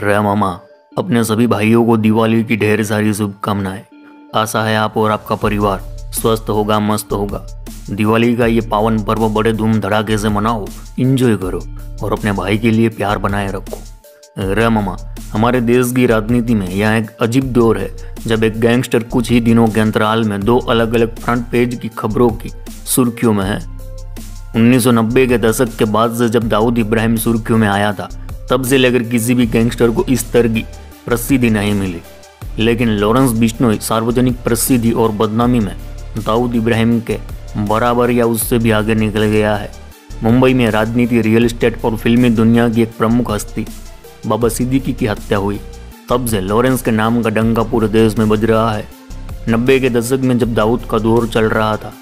रे मामा, अपने सभी भाइयों को दिवाली की ढेर सारी शुभकामनाएं। आशा है आप और आपका परिवार स्वस्थ होगा, मस्त होगा। दिवाली का ये पावन पर्व बड़े धूम धड़ाके से मनाओ, इंजॉय करो और अपने भाई के लिए प्यार बनाए रखो। रे मामा, हमारे देश की राजनीति में यह एक अजीब दौर है जब एक गैंगस्टर कुछ ही दिनों के अंतराल में दो अलग अलग फ्रंट पेज की खबरों की सुर्खियों में है। 1990 के दशक के बाद से जब दाऊद इब्राहिम सुर्खियों में आया था, तब से लेकर किसी भी गैंगस्टर को इस तरह की प्रसिद्धि नहीं मिली। लेकिन लॉरेंस बिश्नोई सार्वजनिक प्रसिद्धि और बदनामी में दाऊद इब्राहिम के बराबर या उससे भी आगे निकल गया है। मुंबई में राजनीति, रियल एस्टेट और फिल्मी दुनिया की एक प्रमुख हस्ती बाबा सिद्दीकी की हत्या हुई, तब से लॉरेंस के नाम का डंका पूरे देश में बज रहा है। 90 के दशक में जब दाऊद का दौर चल रहा था,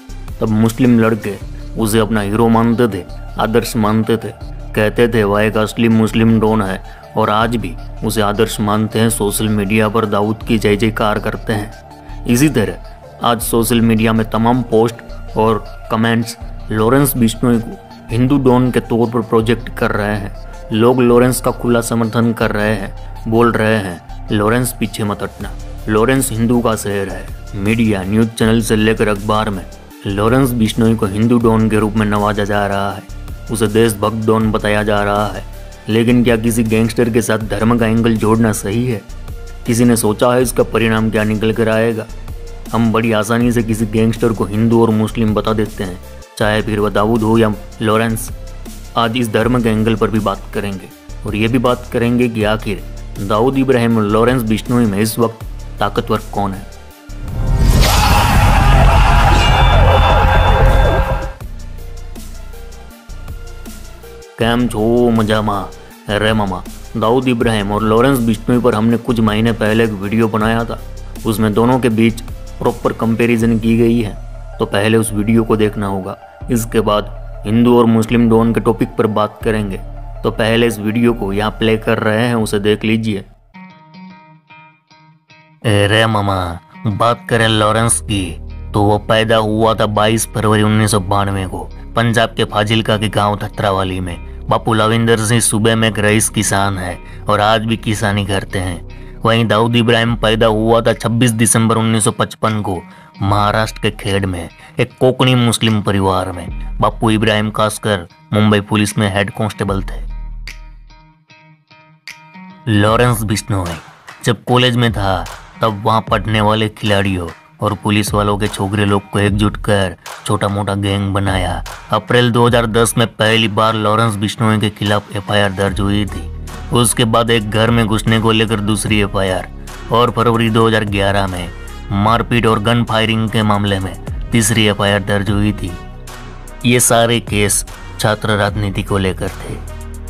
तब मुस्लिम लड़के उसे अपना हीरो मानते थे, आदर्श मानते थे, कहते थे वह एक असली मुस्लिम डॉन है, और आज भी उसे आदर्श मानते हैं। सोशल मीडिया पर दाऊद की जय जयकार करते हैं। इसी तरह आज सोशल मीडिया में तमाम पोस्ट और कमेंट्स लॉरेंस बिश्नोई को हिंदू डॉन के तौर पर प्रोजेक्ट कर रहे हैं। लोग लॉरेंस का खुला समर्थन कर रहे हैं, बोल रहे हैं लॉरेंस पीछे मत हटना, लॉरेंस हिंदू का शहर है। मीडिया, न्यूज़ चैनल से लेकर अखबार में लॉरेंस बिश्नोई को हिंदू डॉन के रूप में नवाजा जा रहा है, उसे देशभक्त डॉन बताया जा रहा है। लेकिन क्या किसी गैंगस्टर के साथ धर्म का एंगल जोड़ना सही है? किसी ने सोचा है इसका परिणाम क्या निकल कर आएगा? हम बड़ी आसानी से किसी गैंगस्टर को हिंदू और मुस्लिम बता देते हैं, चाहे फिर वह दाऊद हो या लॉरेंस। आज इस धर्म के एंगल पर भी बात करेंगे और ये भी बात करेंगे कि आखिर दाऊद इब्राहिम और लॉरेंस बिश्नोई में इस वक्त ताकतवर कौन है। कैम छो मजामा। रे मामा, दाऊद इब्राहिम और लॉरेंस बिश्नोई पर हमने कुछ महीने पहले एक वीडियो बनाया था, उसमें दोनों के बीच प्रॉपर कंपैरिजन की गई है, तो पहले उस वीडियो को देखना होगा। इसके बाद हिंदू और मुस्लिम डॉन के टॉपिक पर बात करेंगे, तो पहले इस वीडियो को यहाँ प्ले कर रहे हैं, उसे देख लीजिए। रे मामा, बात करें लॉरेंस की तो वो पैदा हुआ था 22 फरवरी 1992 को पंजाब के फाजिलका के गांव धतरावाली में। बापू लविंदर सिंह सूबे में एक रईस किसान है और आज भी किसानी करते हैं। वहीं दाऊद इब्राहिम पैदा हुआ था 26 दिसंबर 1955 को महाराष्ट्र के खेड़ में एक कोंकणी मुस्लिम परिवार में। बापू इब्राहिम खासकर मुंबई पुलिस में हेड कांस्टेबल थे। लॉरेंस बिश्नोई जब कॉलेज में था, तब वहां पढ़ने वाले खिलाड़ियों और पुलिस वालों के छोकरे लोग को एकजुट कर छोटा मोटा गैंग बनाया। अप्रैल 2010 में पहली बार लॉरेंस बिश्नोई के खिलाफ एफआईआर दर्ज हुई थी। उसके बाद एक घर में घुसने को लेकर दूसरी एफआईआर, और फरवरी 2011 में मारपीट और गन फायरिंग के मामले में तीसरी एफआईआर दर्ज हुई थी। ये सारे केस छात्र राजनीति को लेकर थे।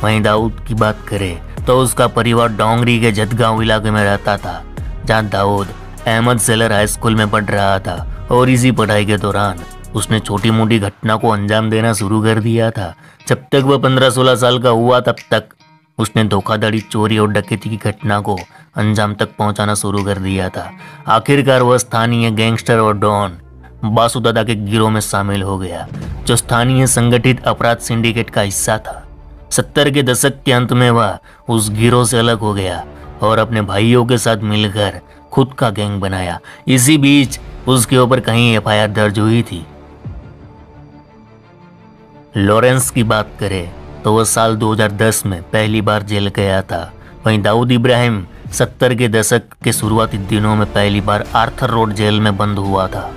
वहीं दाऊद की बात करें तो उसका परिवार डोंगरी के जतगांव इलाके में रहता था, जहां Dawood Ahmed Sailor High School में पढ़ रहा था। और इसी पढ़ाई के दौरान उसने छोटी मोटी घटना को अंजाम देना शुरू कर दिया था। जब तक वह 15-16 साल का हुआ, तब तक उसने धोखाधड़ी, चोरी और डकैती की घटना को अंजाम तक पहुंचाना शुरू कर दिया था। आखिरकार वह स्थानीय गैंगस्टर और डॉन बासु दादा के गिरोह में शामिल हो गया, जो स्थानीय संगठित अपराध सिंडिकेट का हिस्सा था। 70 के दशक के अंत में वह उस गिरोह से अलग हो गया और अपने भाइयों के साथ मिलकर खुद का गैंग बनाया। इसी बीच उसके ऊपर कहीं एफआईआर दर्ज हुई थी। लॉरेंस की बात करें तो वह साल 2010 में पहली बार जेल गया था। वहीं दाऊद इब्राहिम 70 के दशक के शुरुआती दिनों में पहली बार आर्थर रोड जेल में बंद हुआ था।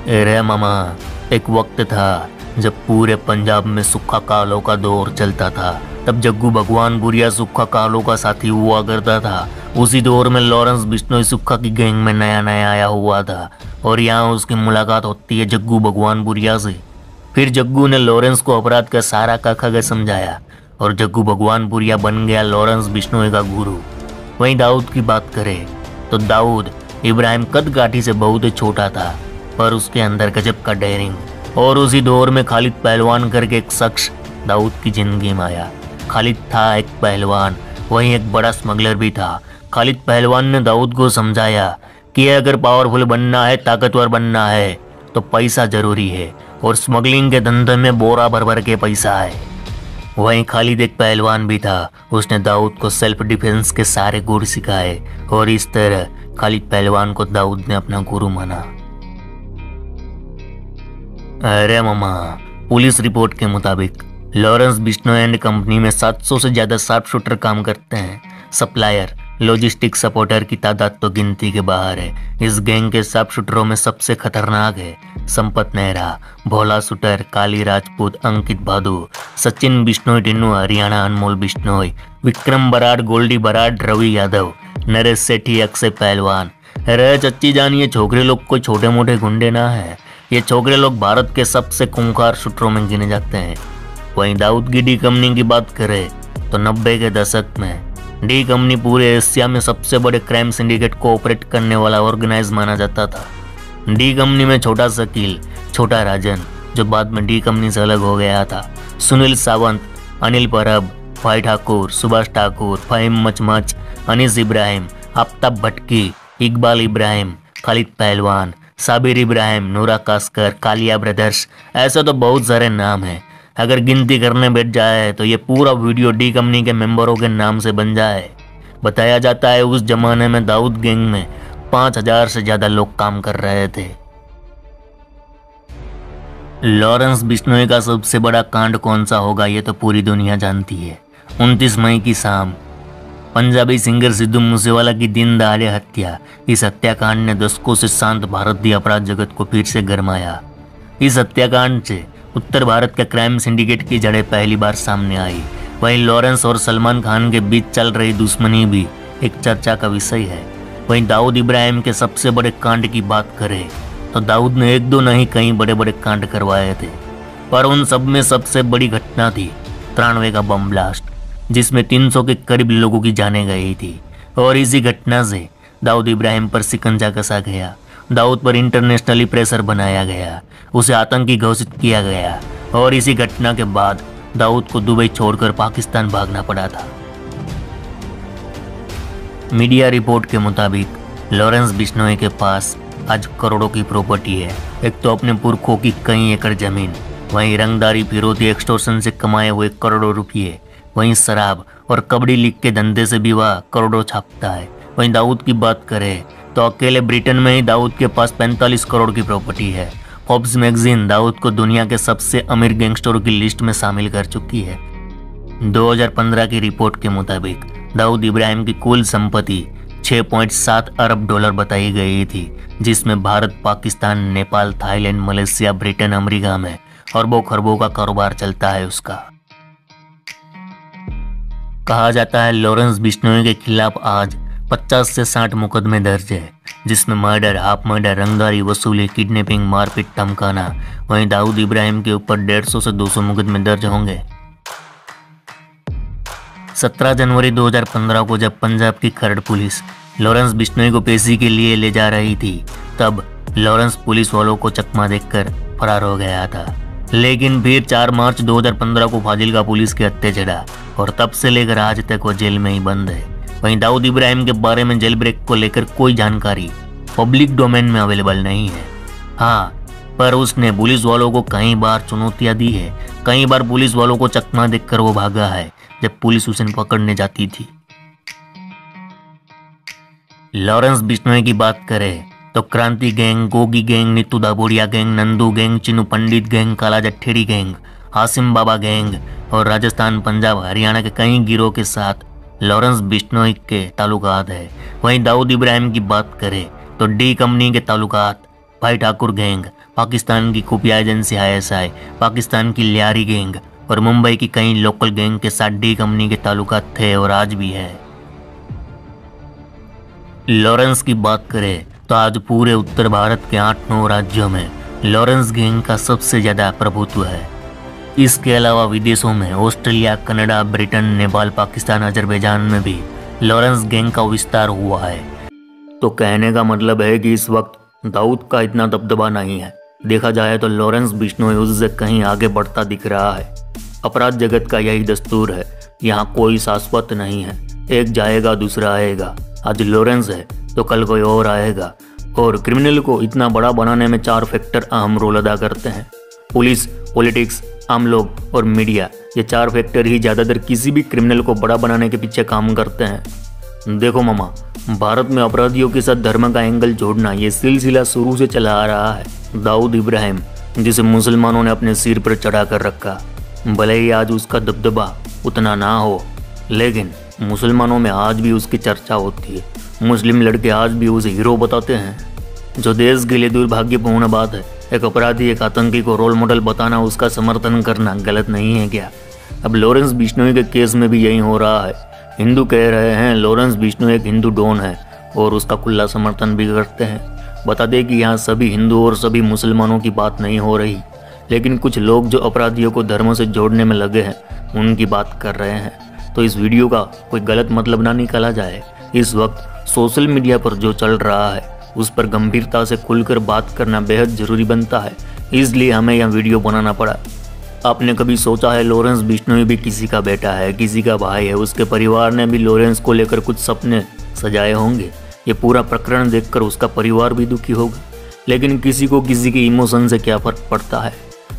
रे मामा, एक वक्त था जब पूरे पंजाब में सुक्खा कालों का दौर चलता था। तब जग्गू भगवान बुरिया सुक्खा कालों का साथी हुआ करता था। उसी दौर में लॉरेंस बिश्नोई सुक्खा की गैंग में नया नया आया हुआ था, और यहाँ उसकी मुलाकात होती है जग्गू भगवान बुरिया से। फिर जग्गू ने लॉरेंस को अपराध का सारा काखा समझाया और जग्गू भगवान बुरिया बन गया लॉरेंस बिश्नोई का गुरु। वहीं दाऊद की बात करें तो दाऊद इब्राहिम कद काठी से बहुत ही छोटा था, पर उसके अंदर गजब का डेयरिंग। और उसी दौर में खालिद पहलवान करके एक शख्स दाऊद की जिंदगी में आया। खालिद था एक पहलवान, वहीं एक बड़ा स्मगलर भी था। खालिद पहलवान ने दाऊद को समझाया कि अगर पावरफुल बनना है, ताकतवर बनना है, तो पैसा जरूरी है, और स्मगलिंग के धंधे में बोरा भर भर के पैसा है। वहीं खालिद एक पहलवान भी था। उसने दाऊद को सेल्फ डिफेंस के सारे गुर सिखाए और इस तरह खालिद पहलवान को दाऊद ने अपना गुरु माना। अरे मामा, पुलिस रिपोर्ट के मुताबिक लॉरेंस बिश्नोई एंड कंपनी में 700 से ज्यादा शार्प शूटर काम करते हैं। सप्लायर, लॉजिस्टिक सपोर्टर की तादाद तो गिनती के बाहर है। इस गैंग के शार्प शूटरों में सबसे खतरनाक है संपत नेहरा, भोला शूटर, काली राजपूत, अंकित भादु, सचिन बिश्नोई, टिन्नू हरियाणा, अनमोल बिश्नोई, विक्रम बराड़, गोल्डी बराड़, रवि यादव, नरेश सेठी, अक्षय पहलवान। अरे चच्ची जान, ये छोकरे लोग कोई छोटे मोटे गुंडे ना है। ये छोकरे लोग भारत के सबसे खूंखार शूटरों में गिने जाते हैं। वहीं दाऊद की डी कंपनी की बात करें तो 90 के दशक में डी कंपनी पूरे एशिया में सबसे बड़े क्राइम सिंडिकेट को ऑपरेट करने वाला ऑर्गेनाइज माना जाता था। डी कंपनी में छोटा शकील, छोटा राजन, जो बाद में डी कंपनी से अलग हो गया था, सुनील सावंत, अनिल परब, भाई ठाकुर, सुभाष ठाकुर, फहीम मचमच, अनीस इब्राहिम, आफ्ताब भटकी, इकबाल इब्राहिम, खालिद पहलवान, साबिर इब्राहिम, नूरा कास्कर, कालिया ब्रदर्स, ऐसे तो बहुत सारे नाम हैं। अगर गिनती करने बैठ जाए तो ये पूरा वीडियो डी कंपनी के मेंबरों के नाम से बन जाए। बताया जाता है उस जमाने में दाऊद गैंग में 5000 से ज्यादा लोग काम कर रहे थे। लॉरेंस बिश्नोई का सबसे बड़ा कांड कौन सा होगा ये तो पूरी दुनिया जानती है। 29 मई की शाम पंजाबी सिंगर सिद्धू मूसेवाला की दिन दहाड़े हत्या। इस हत्याकांड ने दशकों से शांत भारतीय अपराध जगत को फिर से गरमाया। इस हत्याकांड से उत्तर भारत के क्राइम सिंडिकेट की जड़ें पहली बार सामने आई। वहीं लॉरेंस और सलमान खान के बीच चल रही दुश्मनी भी एक चर्चा का विषय है। वहीं दाऊद इब्राहिम के सबसे बड़े कांड की बात करें तो दाऊद ने एक दो नहीं कई बड़े बड़े कांड करवाए थे, पर उन सब में सबसे बड़ी घटना थी 93 का बम ब्लास्ट, जिसमें 300 के करीब लोगों की जानें गई थी। और इसी घटना से दाऊद इब्राहिम पर शिकंजा कसा गया। दाऊद पर इंटरनेशनली प्रेशर बनाया गया, उसे आतंकी घोषित किया गया और इसी घटना के बाद दाऊद को दुबई छोड़कर पाकिस्तान भागना पड़ा था। मीडिया रिपोर्ट के मुताबिक लॉरेंस बिश्नोई के पास आज करोड़ों की प्रॉपर्टी है। एक तो अपने पुरखों की कई एकड़ जमीन, वहीं रंगदारी, फिरौती, एक्सटॉर्शन से कमाए हुए करोड़ों रुपये, वहीं शराब और कबड्डी लीग के धंधे से भी वह करोड़ों छापता है। वहीं दाऊद की बात करें तो अकेले ब्रिटेन में ही दाऊद के पास 45 करोड़ की प्रॉपर्टी है। फोर्ब्स मैगजीन दाऊद को दुनिया के सबसे अमीर गैंगस्टरों की लिस्ट में शामिल कर चुकी है। 2015 की रिपोर्ट के मुताबिक दाऊद इब्राहिम की कुल संपत्ति 6.7 अरब डॉलर बताई गई थी, जिसमें Bharat, Pakistan, Nepal, Thailand, Malaysia, Britain, America में अरबों खरबों का कारोबार चलता है उसका। कहा जाता है लॉरेंस बिश्नोई के खिलाफ आज 50 से 60 मुकदमे दर्ज है, जिसमें मर्डर, हाफ मर्डर, रंगदारी, वसूली, किडनैपिंग, मारपीट, धमकाना। वहीं दाऊद इब्राहिम के ऊपर 150 से 200 मुकदमे दर्ज होंगे। 17 जनवरी 2015 को जब पंजाब की खरड़ पुलिस लॉरेंस बिश्नोई को पेशी के लिए ले जा रही थी, तब लॉरेंस पुलिस वालों को चकमा देकर फरार हो गया था। लेकिन फिर 4 मार्च 2015 को फाजिल्का पुलिस के हत्थे चढ़ा और तब से लेकर आज तक वो जेल में ही बंद है। वहीं दाऊद इब्राहिम के बारे में जेल ब्रेक को लेकर कोई जानकारी पब्लिक डोमेन में अवेलेबल नहीं है। हाँ, पर उसने पुलिस वालों को कई बार चुनौतियां दी है। कई बार पुलिस वालों को चकमा देकर वो भागा है जब पुलिस उसे पकड़ने जाती थी। लॉरेंस बिश्नोई की बात करें तो Kranti gang, Gogi gang, Neetu Dabodiya gang, Nandu gang, Chinnu Pandit gang, Kala Jathedi gang, Hashim Baba gang और राजस्थान, पंजाब, हरियाणा के कई गिरोह के साथ लॉरेंस बिश्नोई के ताल्लुकात है। वहीं दाऊद इब्राहिम की बात करें तो डी कंपनी के ताल्लुकात भाई ठाकुर गैंग, पाकिस्तान की खुफिया एजेंसी ISI, पाकिस्तान की लियारी गैंग और मुंबई की कई लोकल गैंग के साथ डी कंपनी के ताल्लुकात थे और आज भी है। लॉरेंस की बात करें तो आज पूरे उत्तर भारत के 8-9 राज्यों में लॉरेंस गैंग का सबसे ज्यादा प्रभुत्व है। इसके अलावा विदेशों में Australia, Canada, Britain, Nepal, Pakistan, Azerbaijan में भी लॉरेंस गैंग का विस्तार हुआ है। तो कहने का मतलब है कि इस वक्त दाऊद का इतना दबदबा नहीं है। देखा जाए तो लॉरेंस बिश्नोई उससे कहीं आगे बढ़ता दिख रहा है। अपराध जगत का यही दस्तूर है, यहाँ कोई शाश्वत नहीं है। एक जाएगा दूसरा आएगा। आज लॉरेंस है तो कल कोई और आएगा। और क्रिमिनल को इतना बड़ा बनाने में 4 फैक्टर अहम रोल अदा करते हैं: पुलिस, पॉलिटिक्स, आम लोग और मीडिया, ये 4 फैक्टर ही ज़्यादातर किसी भी क्रिमिनल को बड़ा बनाने के पीछे काम करते हैं। देखो मामा, भारत में अपराधियों के साथ धर्म का एंगल जोड़ना ये सिलसिला शुरू से चला आ रहा है। दाऊद इब्राहिम, जिसे मुसलमानों ने अपने सिर पर चढ़ा कर रखा, भले ही आज उसका दबदबा उतना ना हो, लेकिन मुसलमानों में आज भी उसकी चर्चा होती है। मुस्लिम लड़के आज भी उसे हीरो बताते हैं, जो देश के लिए दुर्भाग्यपूर्ण बात है। एक अपराधी, एक आतंकी को रोल मॉडल बताना, उसका समर्थन करना गलत नहीं है क्या? अब लॉरेंस बिश्नोई के केस में भी यही हो रहा है। हिंदू कह रहे हैं लॉरेंस बिश्नोई एक हिंदू डॉन है और उसका खुला समर्थन भी करते हैं। बता दें कि यहाँ सभी हिंदू और सभी मुसलमानों की बात नहीं हो रही, लेकिन कुछ लोग जो अपराधियों को धर्मों से जोड़ने में लगे हैं उनकी बात कर रहे हैं। तो इस वीडियो का कोई गलत मतलब ना निकाला जाए। इस वक्त सोशल मीडिया पर जो चल रहा है उस पर गंभीरता से खुलकर बात करना बेहद ज़रूरी बनता है, इसलिए हमें यह वीडियो बनाना पड़ा। आपने कभी सोचा है लॉरेंस बिश्नोई भी किसी का बेटा है, किसी का भाई है, उसके परिवार ने भी लॉरेंस को लेकर कुछ सपने सजाए होंगे। ये पूरा प्रकरण देखकर उसका परिवार भी दुखी होगा, लेकिन किसी को किसी के इमोशन से क्या फ़र्क पड़ता है?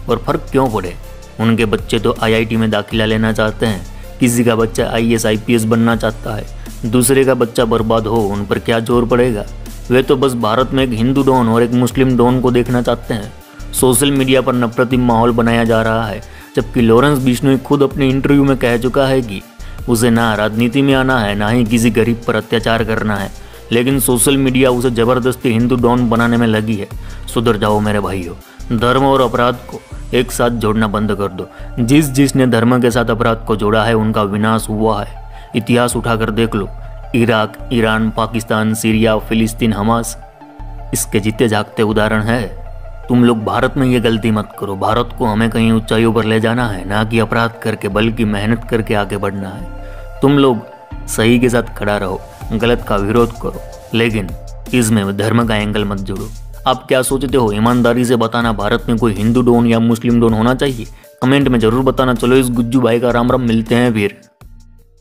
और फ़र्क क्यों पड़े? उनके बच्चे तो IIT में दाखिला लेना चाहते हैं, किसी का बच्चा IAS IPS बनना चाहता है, दूसरे का बच्चा बर्बाद हो, उन पर क्या जोर पड़ेगा? वे तो बस भारत में एक हिंदू डॉन और एक मुस्लिम डॉन को देखना चाहते हैं। सोशल मीडिया पर नफरती माहौल बनाया जा रहा है, जबकि लॉरेंस बिश्नोई खुद अपने इंटरव्यू में कह चुका है कि उसे ना राजनीति में आना है, ना ही किसी गरीब पर अत्याचार करना है, लेकिन सोशल मीडिया उसे ज़बरदस्ती हिंदू डॉन बनाने में लगी है। सुधर जाओ मेरे भाइयों, धर्म और अपराध को एक साथ जोड़ना बंद कर दो। जिसने धर्म के साथ अपराध को जोड़ा है उनका विनाश हुआ है। इतिहास उठाकर देख लो, इराक, ईरान, पाकिस्तान, सीरिया, फिलिस्तीन, हमास, इसके जीते जागते उदाहरण है। तुम लोग भारत में ये गलती मत करो। भारत को हमें कहीं ऊंचाइयों पर ले जाना है, ना कि अपराध करके, बल्कि मेहनत करके आगे बढ़ना है। तुम लोग सही के साथ खड़ा रहो, गलत का विरोध करो, लेकिन इसमें धर्म का एंगल मत जोड़ो। आप क्या सोचते हो? ईमानदारी से बताना, भारत में कोई हिंदू डॉन या मुस्लिम डॉन होना चाहिए? कमेंट में जरूर बताना। चलो इस गुज्जू भाई का राम राम, मिलते हैं फिर।